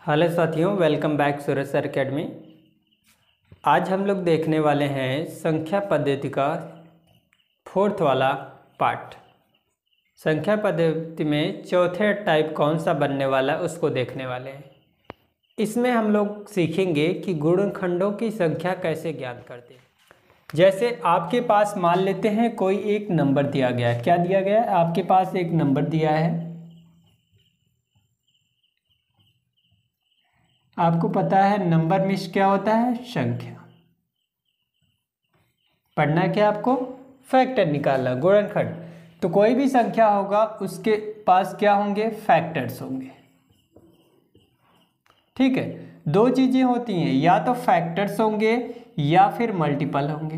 Hello साथियों, welcome back सूरज sir academy. आज हम लोग देखने वाले हैं संख्या पद्धति का फोर्थ वाला पार्ट। संख्या पद्धति में चौथे टाइप कौन सा बनने वाला है उसको देखने वाले हैं। इसमें हम लोग सीखेंगे कि गुणनखंडों की संख्या कैसे ज्ञात करते हैं। जैसे आपके पास मान लेते हैं कोई एक नंबर दिया गया है। क्या दिया गया है? आपके पास एक नंबर दिया है। आपको पता है नंबर में क्या होता है? संख्या। पढ़ना क्या आपको? फैक्टर निकालना, गुणनखंड। तो कोई भी संख्या होगा उसके पास क्या होंगे? फैक्टर्स होंगे। ठीक है, दो चीजें होती हैं, या तो फैक्टर्स होंगे या फिर मल्टीपल होंगे।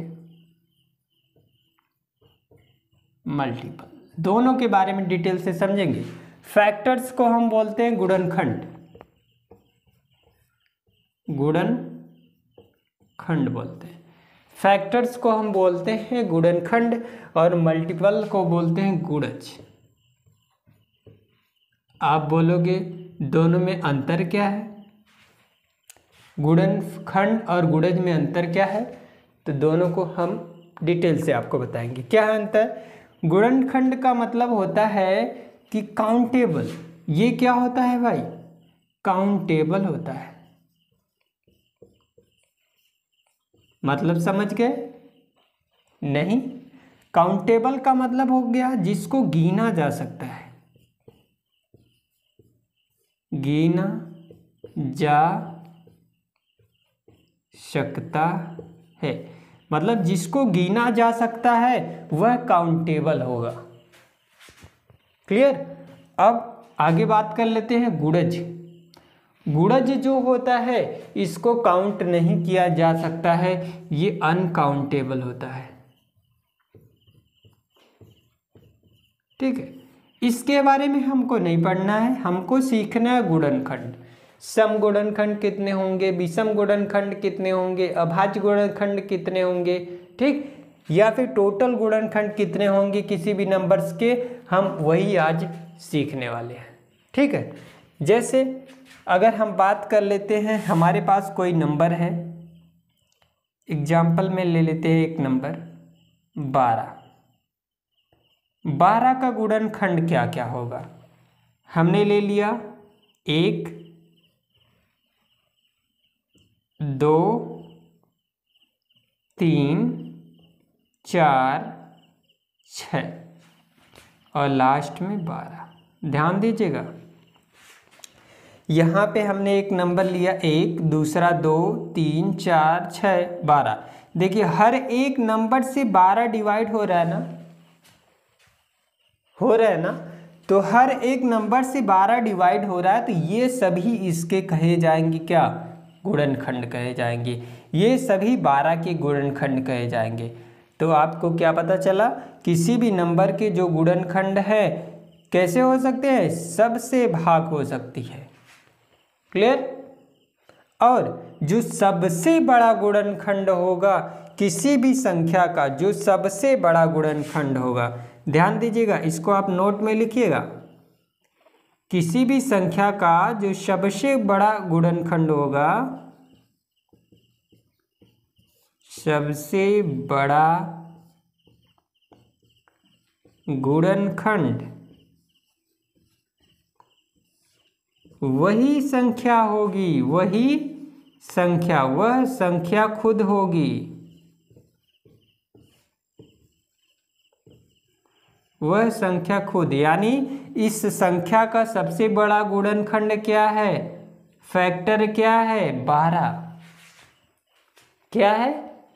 मल्टीपल दोनों के बारे में डिटेल से समझेंगे। फैक्टर्स को हम बोलते हैं गुणनखंड। गुणनखंड बोलते हैं। फैक्टर्स को हम बोलते हैं गुणनखंड और मल्टीपल को बोलते हैं गुणज। आप बोलोगे दोनों में अंतर क्या है? गुणनखंड और गुणज में अंतर क्या है? तो दोनों को हम डिटेल से आपको बताएंगे। क्या है अंतर? गुणनखंड का मतलब होता है कि काउंटेबल। ये क्या होता है भाई? काउंटेबल होता है। मतलब समझ गए? नहीं, काउंटेबल का मतलब हो गया जिसको गिना जा सकता है। गिना जा सकता है, मतलब जिसको गिना जा सकता है वह काउंटेबल होगा। क्लियर? अब आगे बात कर लेते हैं गुणज। गुणज जो होता है इसको काउंट नहीं किया जा सकता है, ये अनकाउंटेबल होता है। ठीक है, इसके बारे में हमको नहीं पढ़ना है, हमको सीखना है गुणनखंड। सम गुणनखंड कितने होंगे, विषम गुणनखंड कितने होंगे, अभाज्य गुणनखंड कितने होंगे, ठीक, या फिर टोटल गुणनखंड कितने होंगे किसी भी नंबर्स के, हम वही आज सीखने वाले हैं। ठीक है, जैसे अगर हम बात कर लेते हैं, हमारे पास कोई नंबर है, एग्जाम्पल में ले लेते हैं एक नंबर 12। 12 का गुणनखंड क्या क्या होगा? हमने ले लिया 1, 2, 3, 4, 6 और लास्ट में 12। ध्यान दीजिएगा, यहाँ पे हमने एक नंबर लिया 1, दूसरा 2, 3, 4, 6, 12। देखिए हर एक नंबर से 12 डिवाइड हो रहा है ना, हो रहा है ना, तो हर एक नंबर से 12 डिवाइड हो रहा है, तो ये सभी इसके कहे जाएंगे क्या? गुणनखंड कहे जाएंगे। ये सभी 12 के गुणनखंड कहे जाएंगे। तो आपको क्या पता चला? किसी भी नंबर के जो गुणनखंड है कैसे हो सकते हैं? सबसे भाग हो सकती है। क्लियर? और जो सबसे बड़ा गुणनखंड होगा किसी भी संख्या का, जो सबसे बड़ा गुणनखंड होगा, ध्यान दीजिएगा, इसको आप नोट में लिखिएगा। किसी भी संख्या का जो सबसे बड़ा गुणनखंड होगा, सबसे बड़ा गुणनखंड वही संख्या होगी, वही संख्या, वह संख्या खुद होगी। वह संख्या खुद, यानी इस संख्या का सबसे बड़ा गुणनखंड क्या है? फैक्टर क्या है? 12। क्या है?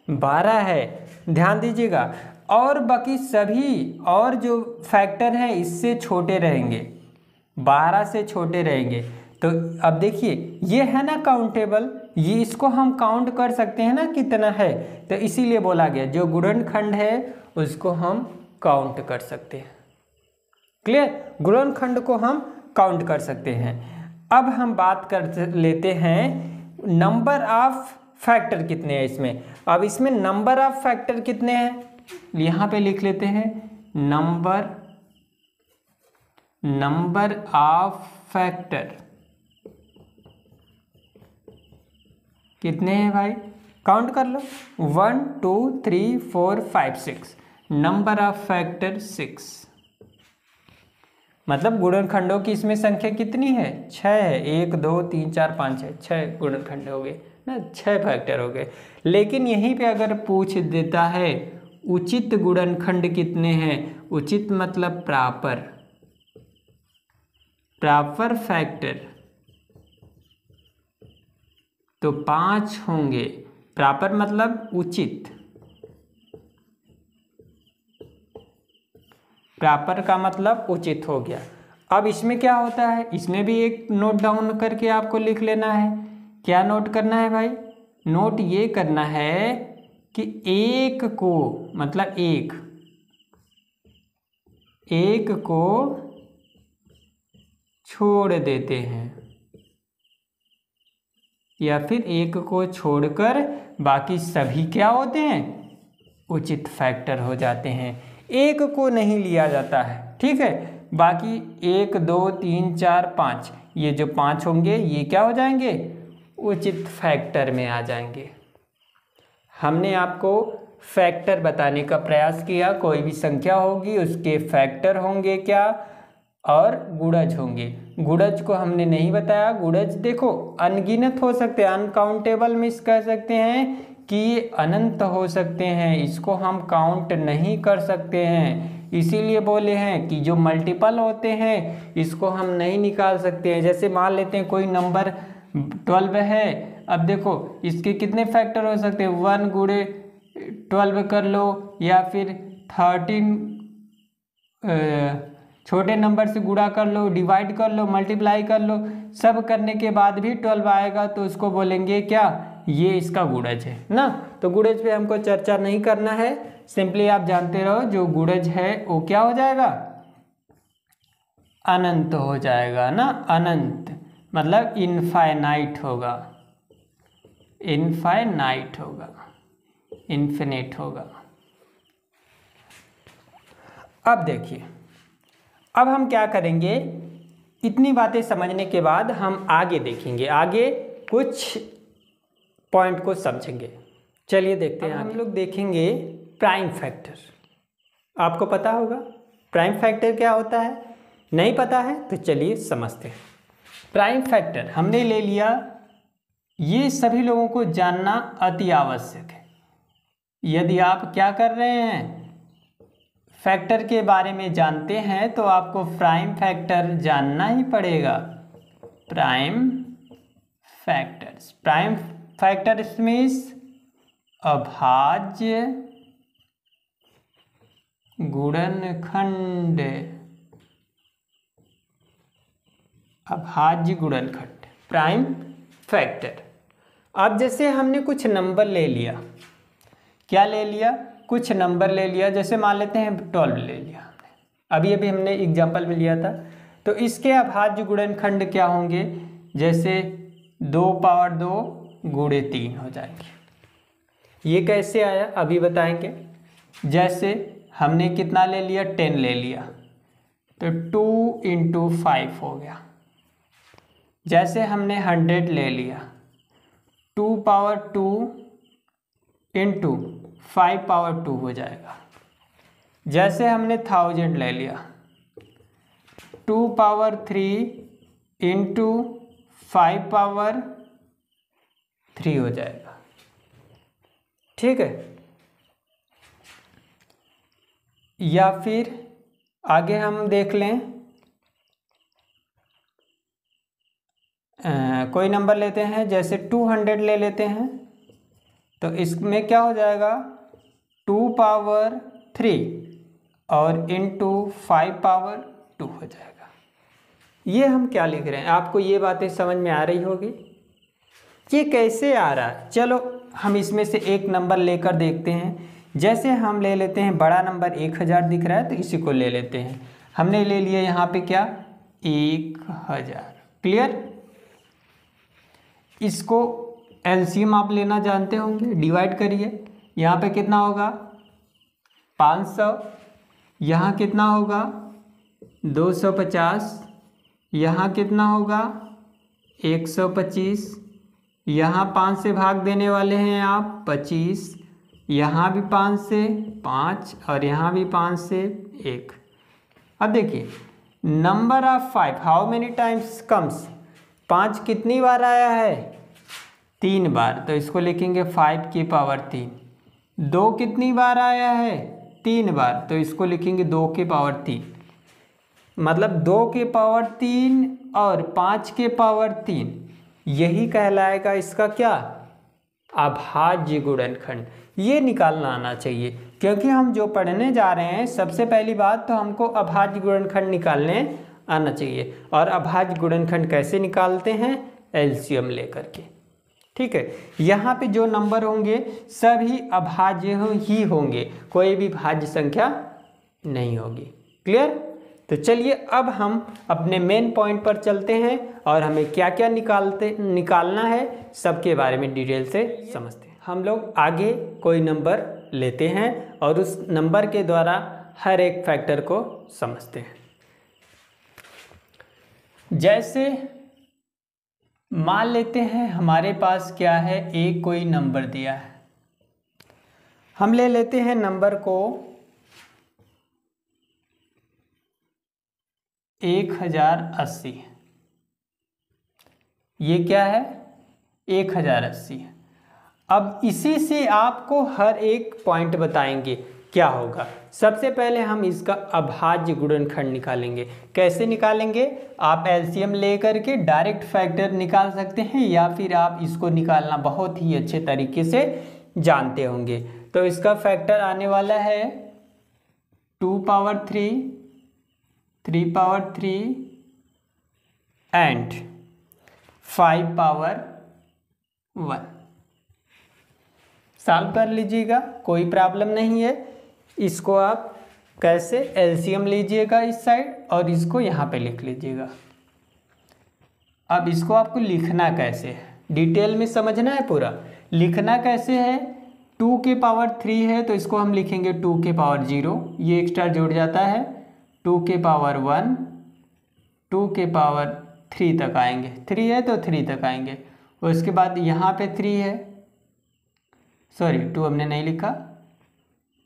12 है। ध्यान दीजिएगा, और बाकी सभी और जो फैक्टर है इससे छोटे रहेंगे, 12 से छोटे रहेंगे। तो अब देखिए ये है ना काउंटेबल, ये इसको हम काउंट कर सकते हैं ना कितना है, तो इसीलिए बोला गया जो गुणनखंड है उसको हम काउंट कर सकते हैं। क्लियर? गुणनखंड को हम काउंट कर सकते हैं। अब हम बात कर लेते हैं नंबर ऑफ फैक्टर कितने हैं इसमें। अब इसमें नंबर ऑफ फैक्टर कितने हैं, यहाँ पे लिख लेते हैं नंबर ऑफ फैक्टर। कितने हैं भाई, काउंट कर लो, 1 2 3 4 5 6, नंबर ऑफ फैक्टर 6, मतलब गुणनखंडों की इसमें संख्या कितनी है, 6 है। 1 2 3 4 5 है, 6 गुणनखंड हो गए ना, 6 फैक्टर हो गए। लेकिन यहीं पे अगर पूछ देता है उचित गुणनखंड कितने हैं, उचित मतलब प्रॉपर फैक्टर, तो 5 होंगे। प्रॉपर मतलब उचित, प्रॉपर का मतलब उचित हो गया। अब इसमें क्या होता है, इसमें भी एक नोट डाउन करके आपको लिख लेना है। क्या नोट करना है भाई, नोट ये करना है कि एक को मतलब एक को छोड़ देते हैं, या फिर एक को छोड़कर बाकी सभी क्या होते हैं, उचित फैक्टर हो जाते हैं। एक को नहीं लिया जाता है, ठीक है। बाकी 1 2 3 4 5, ये जो 5 होंगे ये क्या हो जाएंगे, उचित फैक्टर में आ जाएंगे। हमने आपको फैक्टर बताने का प्रयास किया, कोई भी संख्या होगी उसके फैक्टर होंगे क्या, और गुणज होंगे। गुणज को हमने नहीं बताया, गुणज देखो अनगिनत हो सकते हैं, अनकाउंटेबल मिस कह सकते हैं कि ये अनंत हो सकते हैं, इसको हम काउंट नहीं कर सकते हैं, इसीलिए बोले हैं कि जो मल्टीपल होते हैं इसको हम नहीं निकाल सकते हैं। जैसे मान लेते हैं कोई नंबर 12 है, अब देखो इसके कितने फैक्टर हो सकते हैं, 1 गुणे 12 कर लो, या फिर 13 छोटे नंबर से गुणा कर लो, डिवाइड कर लो, मल्टीप्लाई कर लो, सब करने के बाद भी 12 आएगा तो उसको बोलेंगे क्या, ये इसका गुणज है ना। तो गुणज पे हमको चर्चा नहीं करना है, सिंपली आप जानते रहो जो गुणज है वो क्या हो जाएगा, अनंत हो जाएगा ना। अनंत मतलब इनफाइनाइट होगा, इनफाइनाइट होगा, इन्फिनिट होगा। अब देखिए, अब हम क्या करेंगे, इतनी बातें समझने के बाद हम आगे देखेंगे, आगे कुछ पॉइंट को समझेंगे। चलिए देखते हैं। हम लोग देखेंगे प्राइम फैक्टर। आपको पता होगा प्राइम फैक्टर क्या होता है, नहीं पता है तो चलिए समझते हैं। प्राइम फैक्टर हमने ले लिया, ये सभी लोगों को जानना अति आवश्यक है। यदि आप क्या कर रहे हैं, फैक्टर के बारे में जानते हैं तो आपको प्राइम फैक्टर जानना ही पड़ेगा। Prime factors, prime factors means अभाज्य गुणनखंड, अभाज्य गुणनखंड प्राइम फैक्टर। अब जैसे हमने कुछ नंबर ले लिया, क्या ले लिया, कुछ नंबर ले लिया, जैसे मान लेते हैं 12 ले लिया हमने, अभी अभी हमने एग्जाम्पल में लिया था। तो इसके अभाज्य गुणनखंड क्या होंगे, जैसे 2 पावर 2 गुणे 3 हो जाएंगे। ये कैसे आया अभी बताएंगे। जैसे हमने कितना ले लिया, 10 ले लिया, तो 2 × 5 हो गया। जैसे हमने 100 ले लिया, 2 पावर 2 × 5 पावर 2 हो जाएगा। जैसे हमने 1000 ले लिया, 2 पावर 3 × 5 पावर 3 हो जाएगा, ठीक है। या फिर आगे हम देख लें, कोई नंबर लेते हैं, जैसे 200 ले लेते हैं, तो इसमें क्या हो जाएगा, 2 पावर 3 और × 5 पावर 2 हो जाएगा। ये हम क्या लिख रहे हैं, आपको ये बातें समझ में आ रही होगी। ये कैसे आ रहा है, चलो हम इसमें से एक नंबर लेकर देखते हैं। जैसे हम ले लेते हैं बड़ा नंबर 1000 दिख रहा है, तो इसी को ले लेते हैं। हमने ले लिया यहाँ पे क्या, 1000, क्लियर। इसको एलसीएम आप लेना जानते होंगे, डिवाइड करिए, यहाँ पे कितना होगा 500, यहाँ कितना होगा 250, यहाँ कितना होगा 125, यहाँ 5 से भाग देने वाले हैं आप 25, यहाँ भी 5 से 5 और यहाँ भी 5 से 1। अब देखिए number of 5 how many times comes, 5 कितनी बार आया है? 3 बार, तो इसको लिखेंगे 5 की पावर 3। 2 कितनी बार आया है? 3 बार, तो इसको लिखेंगे 2 की पावर 3। मतलब 2 की पावर 3 और 5 के पावर 3, यही कहलाएगा इसका क्या? अभाज्य गुणनखंड। ये निकालना आना चाहिए, क्योंकि हम जो पढ़ने जा रहे हैं सबसे पहली बात तो हमको अभाज्य गुणनखंड निकालने आना चाहिए। और अभाज्य गुणनखंड कैसे निकालते हैं? एलसीएम लेकर के। ठीक है, यहाँ पे जो नंबर होंगे सभी अभाज्य ही होंगे, कोई भी भाज्य संख्या नहीं होगी। क्लियर? तो चलिए अब हम अपने मेन पॉइंट पर चलते हैं और हमें क्या क्या निकालना है सबके बारे में डिटेल से समझते हैं। हम लोग आगे कोई नंबर लेते हैं और उस नंबर के द्वारा हर एक फैक्टर को समझते हैं। जैसे मान लेते हैं हमारे पास क्या है, एक कोई नंबर दिया है, हम ले लेते हैं नंबर को 1080। ये क्या है? 1080 है। अब इसी से आपको हर एक पॉइंट बताएंगे क्या होगा। सबसे पहले हम इसका अभाज्य गुणनखंड निकालेंगे। कैसे निकालेंगे? आप एलसीएम लेकर के डायरेक्ट फैक्टर निकाल सकते हैं, या फिर आप इसको निकालना बहुत ही अच्छे तरीके से जानते होंगे। तो इसका फैक्टर आने वाला है 2 power 3, 3 power 3 and 5 power 1। Solve कर लीजिएगा, कोई प्रॉब्लम नहीं है। इसको आप कैसे एलसीएम लीजिएगा इस साइड और इसको यहाँ पे लिख लीजिएगा। अब इसको आपको लिखना कैसे है, डिटेल में समझना है पूरा। लिखना कैसे है? 2 के पावर 3 है तो इसको हम लिखेंगे 2 के पावर 0, ये एक्स्ट्रा जुड़ जाता है। 2 के पावर 1, 2 के पावर 3 तक आएंगे, 3 है तो 3 तक आएंगे। और उसके बाद यहाँ पे 3 है, सॉरी 2 हमने नहीं लिखा,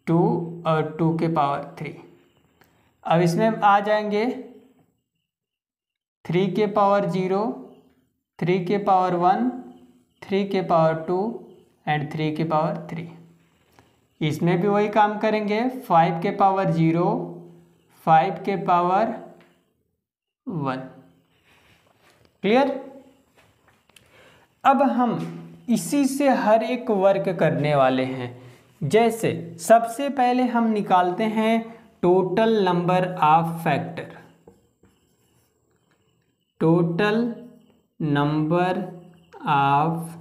2 और 2 के पावर 3। अब इसमें आ जाएंगे 3 के पावर 0, 3 के पावर 1, 3 के पावर 2 एंड 3 के पावर 3। इसमें भी वही काम करेंगे, 5 के पावर 0, 5 के पावर 1। क्लियर? अब हम इसी से हर एक वर्क करने वाले हैं। जैसे सबसे पहले हम निकालते हैं total number of factor. Total number of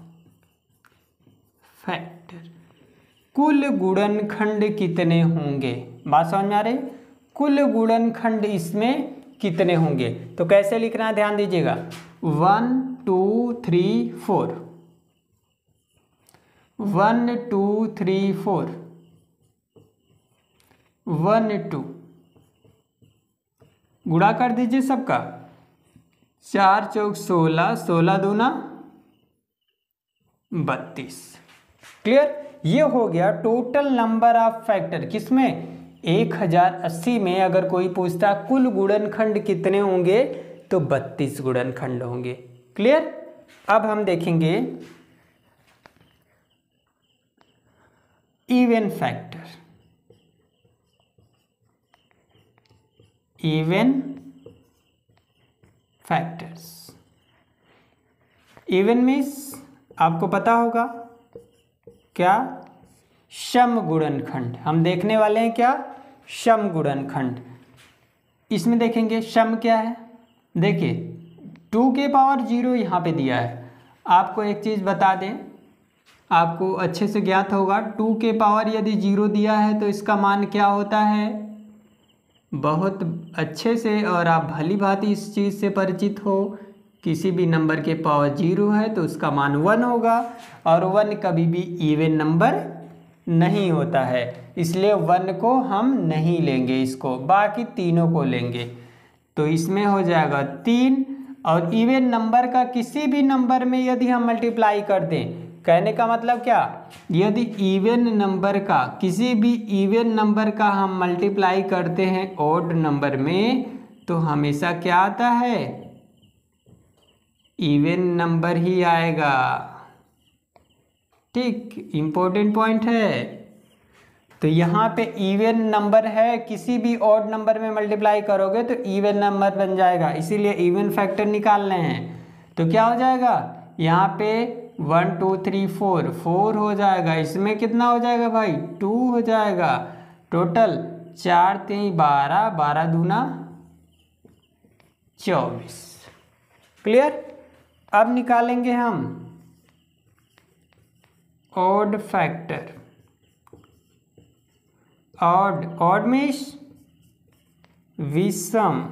factor, कुल गुणनखंड कितने होंगे? बात समझ में आ रही? कुल गुणनखंड इसमें कितने होंगे? तो कैसे लिखना है ध्यान दीजिएगा। 1 2 3 4, 1 2 3 4, 1 2, गुणा कर दीजिए सबका। 4 चौक 16, 16 दूना 32। क्लियर? ये हो गया टोटल नंबर ऑफ फैक्टर। किसमें? 1080 में। अगर कोई पूछता कुल गुणनखंड कितने होंगे तो 32 गुणनखंड होंगे। क्लियर? अब हम देखेंगे even factor. Even factors, even means आपको पता होगा क्या? सम गुणनखंड। हम देखने वाले हैं क्या? सम गुणनखंड। इसमें देखेंगे सम क्या है। देखिए 2 के पावर 0 यहाँ पे दिया है। आपको एक चीज़ बता दें, आपको अच्छे से ज्ञात होगा, 2 के पावर यदि 0 दिया है तो इसका मान क्या होता है? बहुत अच्छे से, और आप भली भांति इस चीज़ से परिचित हो, किसी भी नंबर के पावर 0 है तो उसका मान 1 होगा, और 1 कभी भी इवन नंबर नहीं होता है, इसलिए 1 को हम नहीं लेंगे, इसको बाकी तीनों को लेंगे। तो इसमें हो जाएगा 3 और इवन नंबर का किसी भी नंबर में यदि हम मल्टीप्लाई कर दें, कहने का मतलब क्या, यदि इवन नंबर का किसी भी इवन नंबर का हम मल्टीप्लाई करते हैं ऑड नंबर में, तो हमेशा क्या आता है, इवन नंबर ही आएगा। ठीक, इंपॉर्टेंट पॉइंट है। तो यहाँ पे इवन नंबर है, किसी भी ऑड नंबर में मल्टीप्लाई करोगे तो इवन नंबर बन जाएगा, इसीलिए इवन फैक्टर निकालने हैं। तो क्या हो जाएगा, यहाँ पे 1 2 3 4 4 हो जाएगा, इसमें कितना हो जाएगा भाई 2 हो जाएगा, टोटल 4 3 12, 12 दूना 24। क्लियर। अब निकालेंगे हम ऑड फैक्टर। ऑड मीन्स विषम,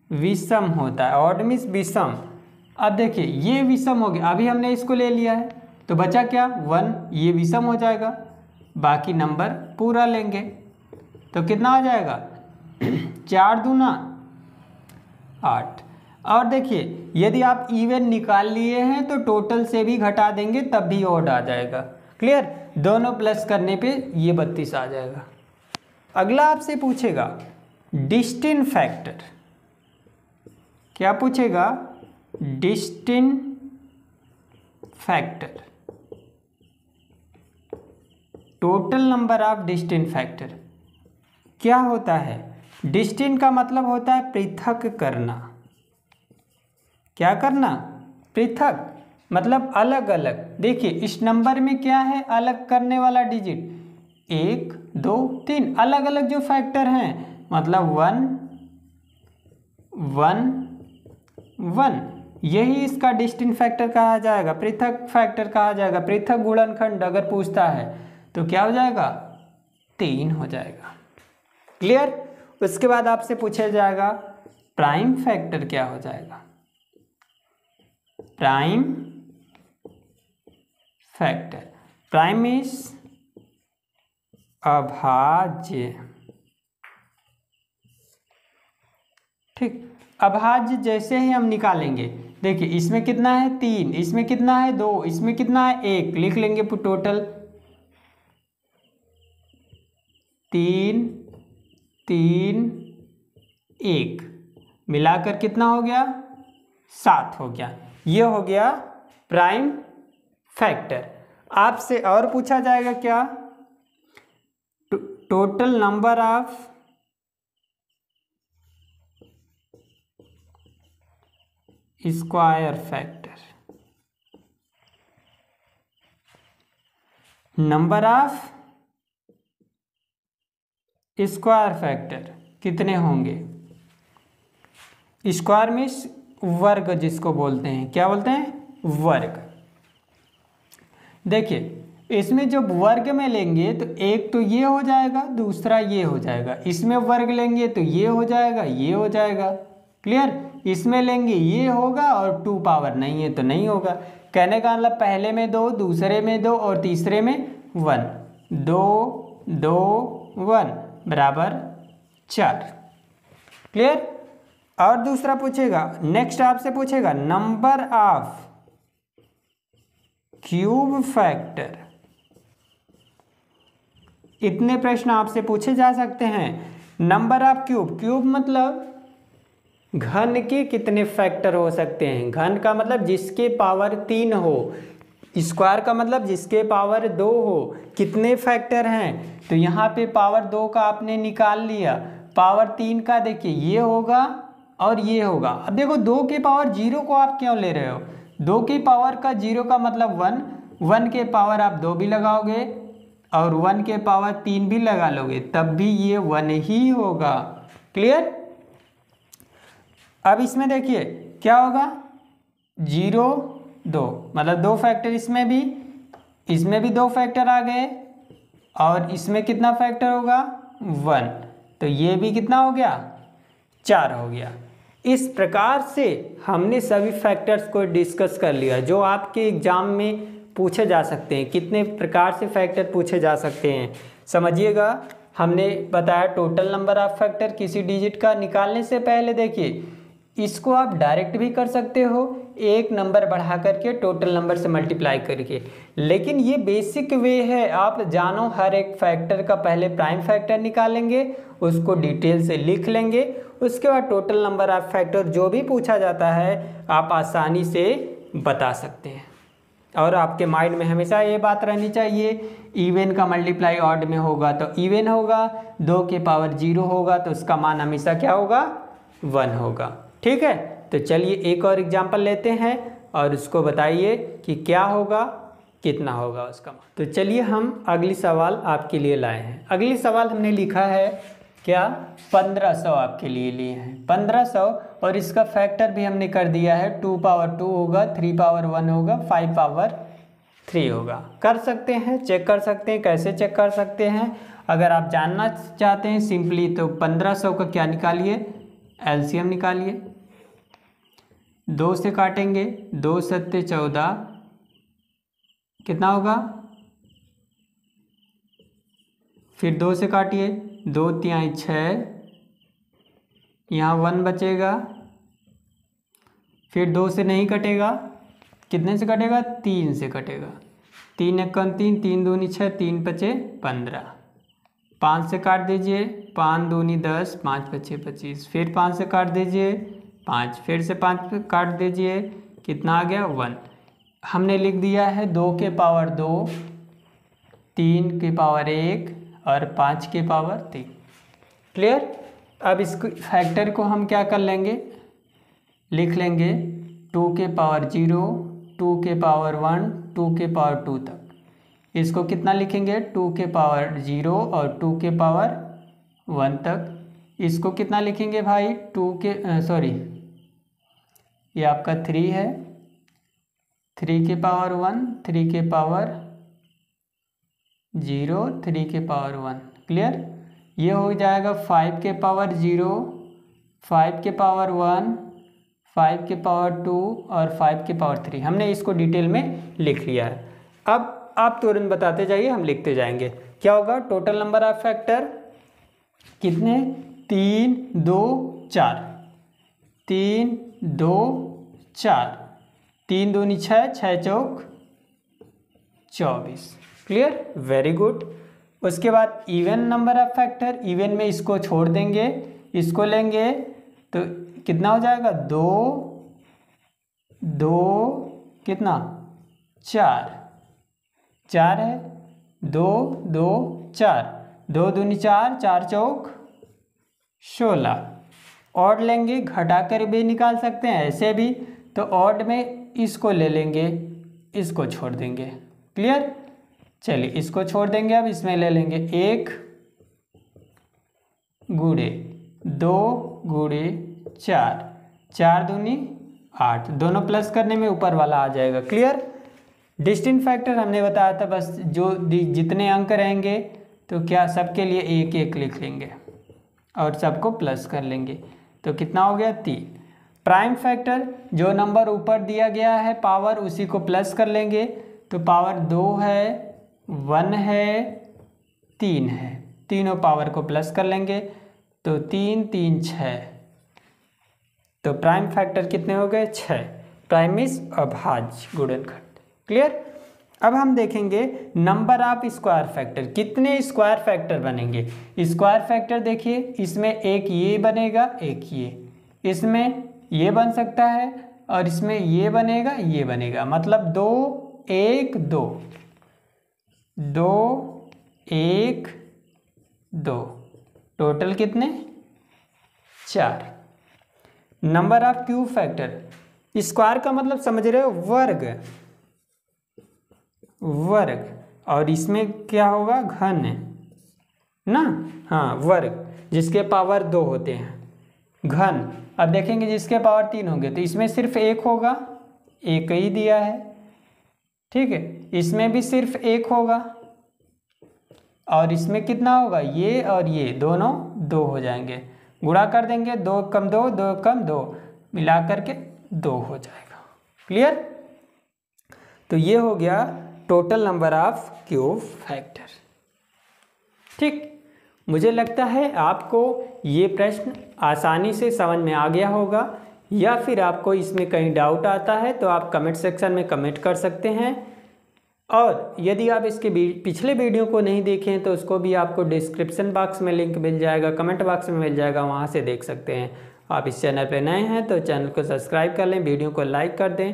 विषम होता है, ऑड मीन्स विषम। अब देखिए ये विषम हो गया, अभी हमने इसको ले लिया है तो बचा क्या 1, ये विषम हो जाएगा, बाकी नंबर पूरा लेंगे तो कितना हो जाएगा 4 दूना 8। और देखिए यदि आप इवन निकाल लिए हैं तो टोटल से भी घटा देंगे तब भी ऑड आ जाएगा। क्लियर, दोनों प्लस करने पे ये 32 आ जाएगा। अगला आपसे पूछेगा डिस्टिंक्ट फैक्टर। क्या पूछेगा, distinct factor, total number of distinct factor. क्या होता है, डिस्टिंक्ट का मतलब होता है पृथक करना। क्या करना, पृथक, मतलब अलग अलग। देखिए इस नंबर में क्या है, अलग करने वाला डिजिट 1 2 3, अलग अलग जो फैक्टर हैं, मतलब 1 1 1, यही इसका डिस्टिंक्ट फैक्टर कहा जाएगा, पृथक फैक्टर कहा जाएगा। पृथक गुणनखंड अगर पूछता है तो क्या हो जाएगा 3 हो जाएगा। क्लियर। उसके बाद आपसे पूछा जाएगा प्राइम फैक्टर क्या हो जाएगा, प्राइम फैक्टर। प्राइम इज अभाज्य। ठीक, अभाज्य जैसे ही हम निकालेंगे, देखिए इसमें कितना है 3, इसमें कितना है 2, इसमें कितना है 1, लिख लेंगे टोटल 3 3 1, मिलाकर कितना हो गया 7 हो गया। ये हो गया प्राइम फैक्टर। आपसे और पूछा जाएगा क्या, total number of square factor, number of square factor कितने होंगे। स्क्वायर मीन्स वर्ग, जिसको बोलते हैं, क्या बोलते हैं वर्ग। देखिए इसमें जब वर्ग में लेंगे तो एक तो ये हो जाएगा, दूसरा ये हो जाएगा। इसमें वर्ग लेंगे तो ये हो जाएगा, ये हो जाएगा। क्लियर। इसमें लेंगे ये होगा और 2 पावर नहीं है तो नहीं होगा। कहने का मतलब पहले में 2, दूसरे में 2 और तीसरे में 1, 2 2 1 बराबर 4। क्लियर। और दूसरा पूछेगा, नेक्स्ट आपसे पूछेगा नंबर ऑफ क्यूब फैक्टर। इतने प्रश्न आपसे पूछे जा सकते हैं। नंबर ऑफ क्यूब, क्यूब मतलब घन के कितने फैक्टर हो सकते हैं। घन का मतलब जिसके पावर 3 हो, स्क्वायर का मतलब जिसके पावर 2 हो। कितने फैक्टर हैं, तो यहाँ पे पावर 2 का आपने निकाल लिया, पावर 3 का देखिए ये होगा और ये होगा। अब देखो 2 के पावर 0 को आप क्यों ले रहे हो, 2 की पावर का 0 का मतलब 1, 1 के पावर आप 2 भी लगाओगे और 1 के पावर 3 भी लगा लोगे तब भी ये 1 ही होगा। क्लियर। अब इसमें देखिए क्या होगा 0 2, मतलब 2 फैक्टर इसमें भी 2 फैक्टर आ गए और इसमें कितना फैक्टर होगा 1, तो ये भी कितना हो गया 4 हो गया। इस प्रकार से हमने सभी फैक्टर्स को डिस्कस कर लिया जो आपके एग्जाम में पूछे जा सकते हैं। कितने प्रकार से फैक्टर पूछे जा सकते हैं समझिएगा। हमने बताया टोटल नंबर ऑफ फैक्टर किसी डिजिट का निकालने से पहले देखिए इसको आप डायरेक्ट भी कर सकते हो, एक नंबर बढ़ा करके टोटल नंबर से मल्टीप्लाई करके, लेकिन ये बेसिक वे है। आप जानो हर एक फैक्टर का पहले प्राइम फैक्टर निकालेंगे, उसको डिटेल से लिख लेंगे, उसके बाद टोटल नंबर ऑफ फैक्टर जो भी पूछा जाता है आप आसानी से बता सकते हैं। और आपके माइंड में हमेशा ये बात रहनी चाहिए, इवन का मल्टीप्लाई ऑड में होगा तो इवन होगा, 2 के पावर 0 होगा तो उसका मान हमेशा क्या होगा, 1 होगा। ठीक है, तो चलिए एक और एग्जांपल लेते हैं और उसको बताइए कि क्या होगा, कितना होगा उसका मान। तो चलिए हम अगली सवाल आपके लिए लाए हैं। अगली सवाल हमने लिखा है क्या, 1500 आपके लिए लिए हैं 1500, और इसका फैक्टर भी हमने कर दिया है, 2 पावर 2 होगा, 3 पावर 1 होगा, 5 पावर 3 होगा। कर सकते हैं, चेक कर सकते हैं। कैसे चेक कर सकते हैं, अगर आप जानना चाहते हैं सिंपली तो 1500 का क्या निकालिए, एलसीएम निकालिए, 2 से काटेंगे, 2 सत्ते 14, कितना होगा, फिर 2 से काटिए, 2 तिहाई 6, यहाँ 1 बचेगा, फिर 2 से नहीं कटेगा, कितने से कटेगा, 3 से कटेगा, 3 एक 3, 3 दूनी 6, 3 पचे 15, 5 से काट दीजिए, 5 दूनी 10, 5 पचे 25, फिर 5 से काट दीजिए 5, फिर से 5 पे काट दीजिए, कितना आ गया 1। हमने लिख दिया है 2 के पावर 2, 3 के पावर 1 और 5 के पावर 3। क्लियर। अब इसको फैक्टर को हम क्या कर लेंगे, लिख लेंगे 2 के पावर 0, 2 के पावर 1, 2 के पावर 2 तक। इसको कितना लिखेंगे, 2 के पावर 0 और 2 के पावर 1 तक। इसको कितना लिखेंगे भाई, 2 के सॉरी ये आपका 3 है, 3 के पावर 1, 3 के पावर 0, 3 के पावर 1। क्लियर। ये हो जाएगा 5 के पावर 0, 5 के पावर 1, 5 के पावर 2 और 5 के पावर 3। हमने इसको डिटेल में लिख लिया है। अब आप तुरंत बताते जाइए, हम लिखते जाएंगे। क्या होगा, टोटल नंबर ऑफ फैक्टर कितने, 3 2 4, 3 2 4, 3 दूनी 6, 6 चौक 24। Clear, very good. उसके बाद even number of factor, even में इसको छोड़ देंगे, इसको लेंगे तो कितना हो जाएगा, 2 2 कितना 4, 4 है, 2 2 4, 2 दूनी 4, 4 चौक 16। ऑड लेंगे, घटा कर भी निकाल सकते हैं ऐसे भी, तो ऑड में इसको ले लेंगे, इसको छोड़ देंगे। क्लियर। चलिए इसको छोड़ देंगे, अब इसमें ले लेंगे 1 गुणे 2 गुणे 4, 4 दूनी 8, दोनों प्लस करने में ऊपर वाला आ जाएगा। क्लियर। डिस्टिंक्ट फैक्टर हमने बताया था, बस जो जितने अंक रहेंगे तो क्या सबके लिए 1 1 लिख लेंगे और सबको प्लस कर लेंगे, तो कितना हो गया 3। प्राइम फैक्टर, जो नंबर ऊपर दिया गया है पावर उसी को प्लस कर लेंगे, तो पावर 2 है, 1 है, 3 है, तीनों पावर को प्लस कर लेंगे, तो 3 3 6, तो प्राइम फैक्टर कितने हो गए, 6। प्राइम इज अभाज्य गुणनखंड। क्लियर। अब हम देखेंगे नंबर ऑफ स्क्वायर फैक्टर, कितने स्क्वायर फैक्टर बनेंगे। स्क्वायर फैक्टर देखिए, इसमें एक ये बनेगा, एक ये, इसमें ये बन सकता है और इसमें ये बनेगा, ये बनेगा, मतलब 2 1 2, 2 1 2, टोटल कितने 4। Number of cube factor, square का मतलब समझ रहे हो, वर्ग, वर्ग, और इसमें क्या होगा, घन ना, हाँ वर्ग, जिसके पावर 2 होते हैं, घन। अब देखेंगे जिसके पावर 3 होंगे तो इसमें सिर्फ 1 होगा, 1 ही दिया है, ठीक है। इसमें भी सिर्फ 1 होगा, और इसमें कितना होगा, ये और ये दोनों 2 हो जाएंगे, गुणा कर देंगे, 2 कम 2, 2 कम 2, मिला करके 2 हो जाएगा। क्लियर। तो ये हो गया total number of cube factor. ठीक। मुझे लगता है आपको ये प्रश्न आसानी से समझ में आ गया होगा, या फिर आपको इसमें कहीं डाउट आता है तो आप कमेंट सेक्शन में कमेंट कर सकते हैं। और यदि आप इसके पिछले वीडियो को नहीं देखें तो उसको भी आपको डिस्क्रिप्शन बॉक्स में लिंक मिल जाएगा, कमेंट बॉक्स में मिल जाएगा, वहाँ से देख सकते हैं। आप इस चैनल पर नए हैं तो चैनल को सब्सक्राइब कर लें, वीडियो को लाइक कर दें।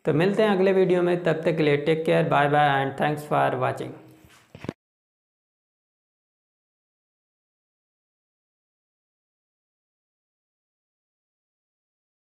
तो मिलते हैं अगले वीडियो में, तब तक के लिए take care, bye bye and thanks for watching.